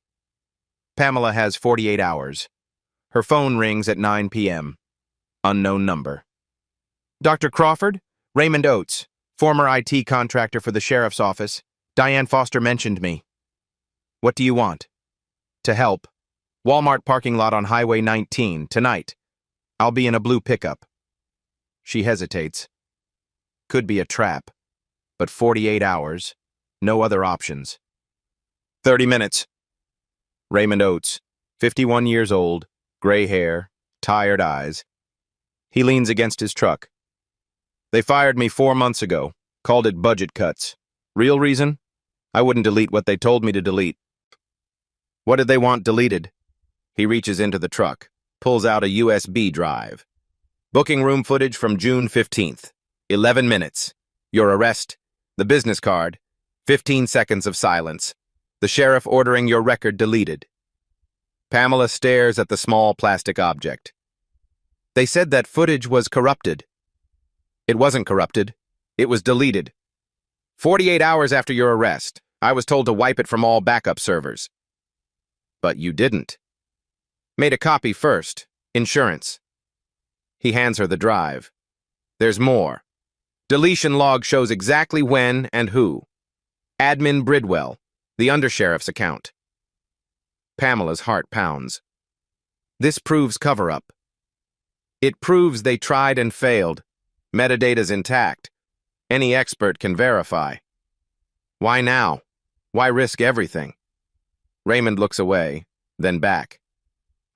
Pamela has 48 hours. Her phone rings at 9 p.m. Unknown number. Dr. Crawford? Raymond Oates, former IT contractor for the sheriff's office. Diane Foster mentioned me. What do you want? To help. Walmart parking lot on Highway 19, tonight. I'll be in a blue pickup. She hesitates. Could be a trap, but 48 hours, no other options. 30 minutes. Raymond Oates, 51 years old, gray hair, tired eyes. He leans against his truck. They fired me 4 months ago, called it budget cuts. Real reason? I wouldn't delete what they told me to delete. What did they want deleted? He reaches into the truck, pulls out a USB drive. Booking room footage from June 15th. 11 minutes. Your arrest. The business card. 15 seconds of silence. The sheriff ordering your record deleted. Pamela stares at the small plastic object. They said that footage was corrupted. It wasn't corrupted. It was deleted. 48 hours after your arrest, I was told to wipe it from all backup servers. But you didn't. Made a copy first. Insurance. He hands her the drive. There's more. Deletion log shows exactly when and who. Admin Bridwell, the undersheriff's account. Pamela's heart pounds. This proves cover-up. It proves they tried and failed. Metadata's intact. Any expert can verify. Why now? Why risk everything? Raymond looks away, then back.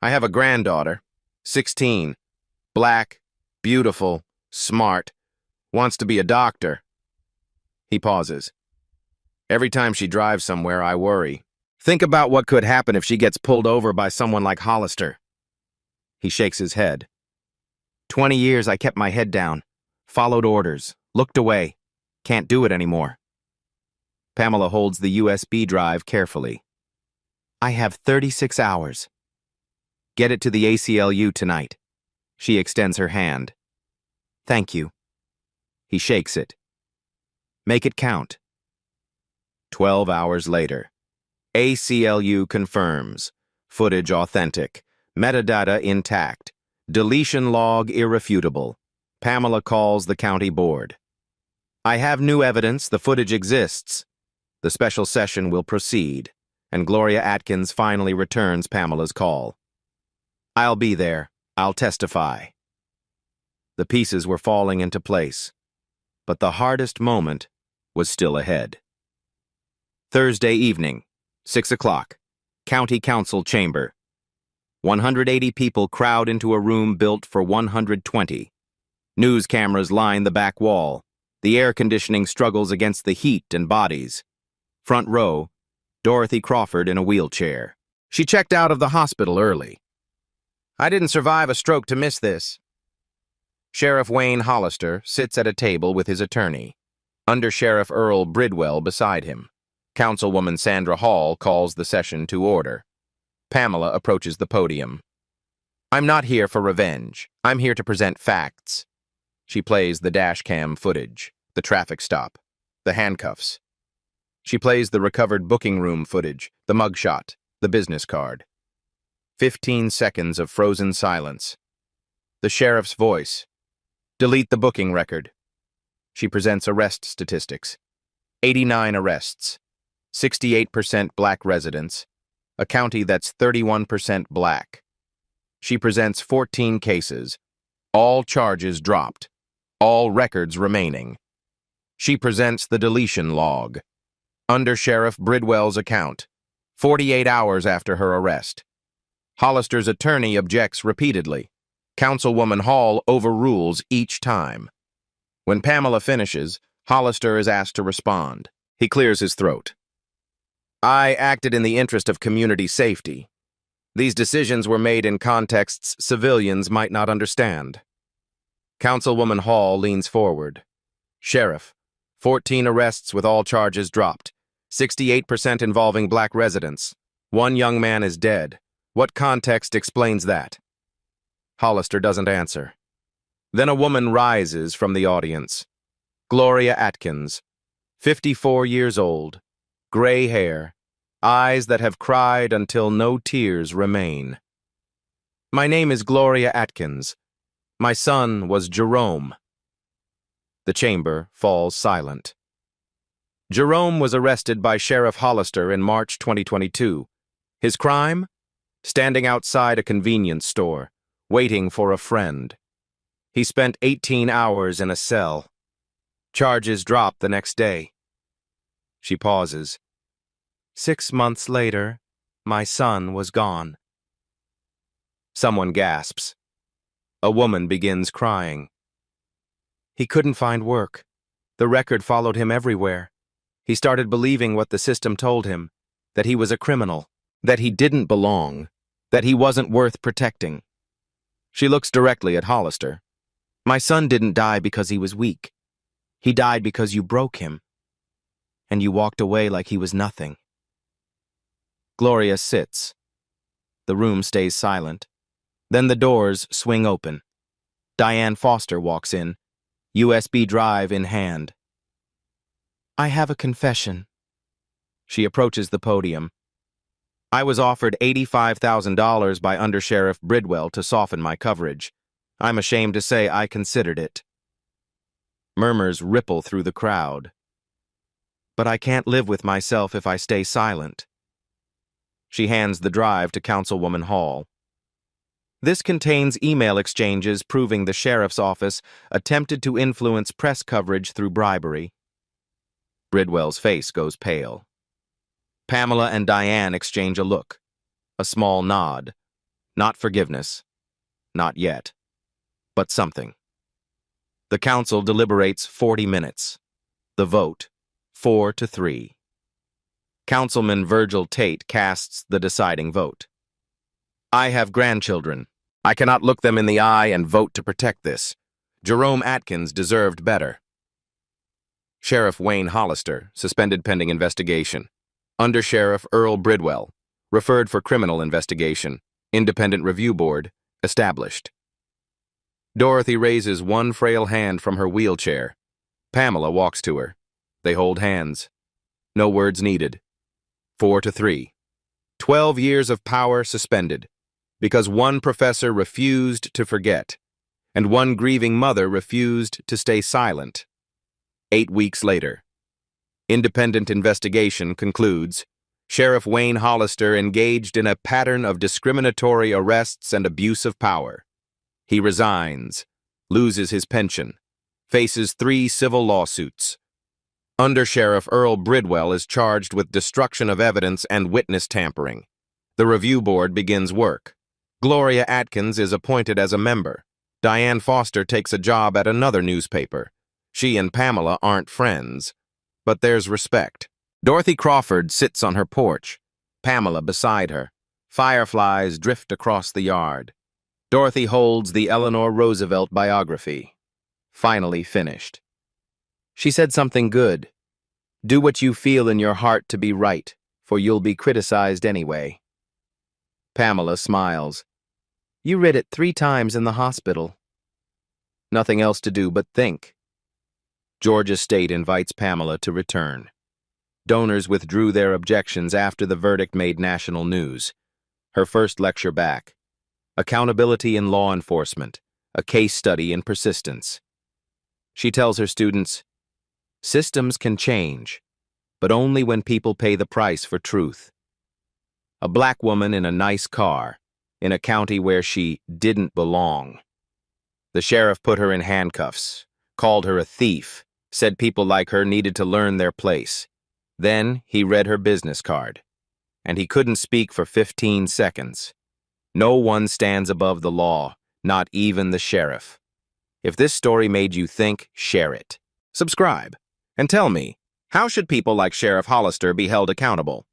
I have a granddaughter, 16, black, beautiful, smart, wants to be a doctor. He pauses. Every time she drives somewhere, I worry. Think about what could happen if she gets pulled over by someone like Hollister. He shakes his head. 20 years I kept my head down, followed orders, looked away. Can't do it anymore. Pamela holds the USB drive carefully. I have 36 hours. Get it to the ACLU tonight. She extends her hand. Thank you. He shakes it. Make it count. 12 hours later. ACLU confirms. Footage authentic. Metadata intact. Deletion log irrefutable. Pamela calls the county board. I have new evidence the footage exists. The special session will proceed, and Gloria Atkins finally returns Pamela's call. I'll be there. I'll testify. The pieces were falling into place, but the hardest moment was still ahead. Thursday evening, 6 o'clock, County Council Chamber. 180 people crowd into a room built for 120. News cameras line the back wall. The air conditioning struggles against the heat and bodies. Front row, Dorothy Crawford in a wheelchair. She checked out of the hospital early. I didn't survive a stroke to miss this. Sheriff Wayne Hollister sits at a table with his attorney. Under Sheriff Earl Bridwell beside him. Councilwoman Sandra Hall calls the session to order. Pamela approaches the podium. I'm not here for revenge. I'm here to present facts. She plays the dash cam footage, the traffic stop, the handcuffs. She plays the recovered booking room footage, the mugshot, the business card. 15 seconds of frozen silence. The sheriff's voice. Delete the booking record. She presents arrest statistics. 89 arrests. 68% black residents. A county that's 31% black. She presents 14 cases. All charges dropped. All records remaining. She presents the deletion log. Under Sheriff Bridwell's account. 48 hours after her arrest. Hollister's attorney objects repeatedly. Councilwoman Hall overrules each time. When Pamela finishes, Hollister is asked to respond. He clears his throat. I acted in the interest of community safety. These decisions were made in contexts civilians might not understand. Councilwoman Hall leans forward. Sheriff, 14 arrests with all charges dropped. 68% involving black residents. One young man is dead. What context explains that? Hollister doesn't answer. Then a woman rises from the audience. Gloria Atkins, 54 years old, gray hair, eyes that have cried until no tears remain. My name is Gloria Atkins. My son was Jerome. The chamber falls silent. Jerome was arrested by Sheriff Hollister in March 2022. His crime? Standing outside a convenience store, waiting for a friend. He spent 18 hours in a cell. Charges dropped the next day. She pauses. 6 months later, my son was gone. Someone gasps. A woman begins crying. He couldn't find work. The record followed him everywhere. He started believing what the system told him, that he was a criminal, that he didn't belong, that he wasn't worth protecting. She looks directly at Hollister. My son didn't die because he was weak. He died because you broke him. And you walked away like he was nothing. Gloria sits. The room stays silent. Then the doors swing open. Diane Foster walks in, USB drive in hand. I have a confession. She approaches the podium. I was offered $85,000 by Undersheriff Bridwell to soften my coverage. I'm ashamed to say I considered it. Murmurs ripple through the crowd. But I can't live with myself if I stay silent. She hands the drive to Councilwoman Hall. This contains email exchanges proving the sheriff's office attempted to influence press coverage through bribery. Bridwell's face goes pale. Pamela and Diane exchange a look, a small nod. Not forgiveness. Not yet. But something. The council deliberates 40 minutes. The vote, 4-3. Councilman Virgil Tate casts the deciding vote. I have grandchildren. I cannot look them in the eye and vote to protect this. Jerome Atkins deserved better. Sheriff Wayne Hollister, suspended pending investigation. Undersheriff Earl Bridwell, referred for criminal investigation. Independent Review Board, established. Dorothy raises one frail hand from her wheelchair. Pamela walks to her. They hold hands. No words needed. 4-3. 12 years of power suspended, because one professor refused to forget, and one grieving mother refused to stay silent. 8 weeks later. Independent investigation concludes, Sheriff Wayne Hollister engaged in a pattern of discriminatory arrests and abuse of power. He resigns, loses his pension, faces 3 civil lawsuits. Undersheriff Earl Bridwell is charged with destruction of evidence and witness tampering. The review board begins work. Gloria Atkins is appointed as a member. Diane Foster takes a job at another newspaper. She and Pamela aren't friends, but there's respect. Dorothy Crawford sits on her porch, Pamela beside her. Fireflies drift across the yard. Dorothy holds the Eleanor Roosevelt biography. Finally finished. She said something good. Do what you feel in your heart to be right, for you'll be criticized anyway. Pamela smiles. You read it 3 times in the hospital. Nothing else to do but think. Georgia State invites Pamela to return. Donors withdrew their objections after the verdict made national news. Her first lecture back. Accountability in law enforcement, a case study in persistence. She tells her students, systems can change, but only when people pay the price for truth. A black woman in a nice car, in a county where she didn't belong. The sheriff put her in handcuffs, called her a thief, said people like her needed to learn their place. Then he read her business card, and he couldn't speak for 15 seconds. No one stands above the law, not even the sheriff. If this story made you think, share it. Subscribe, and tell me, how should people like Sheriff Hollister be held accountable?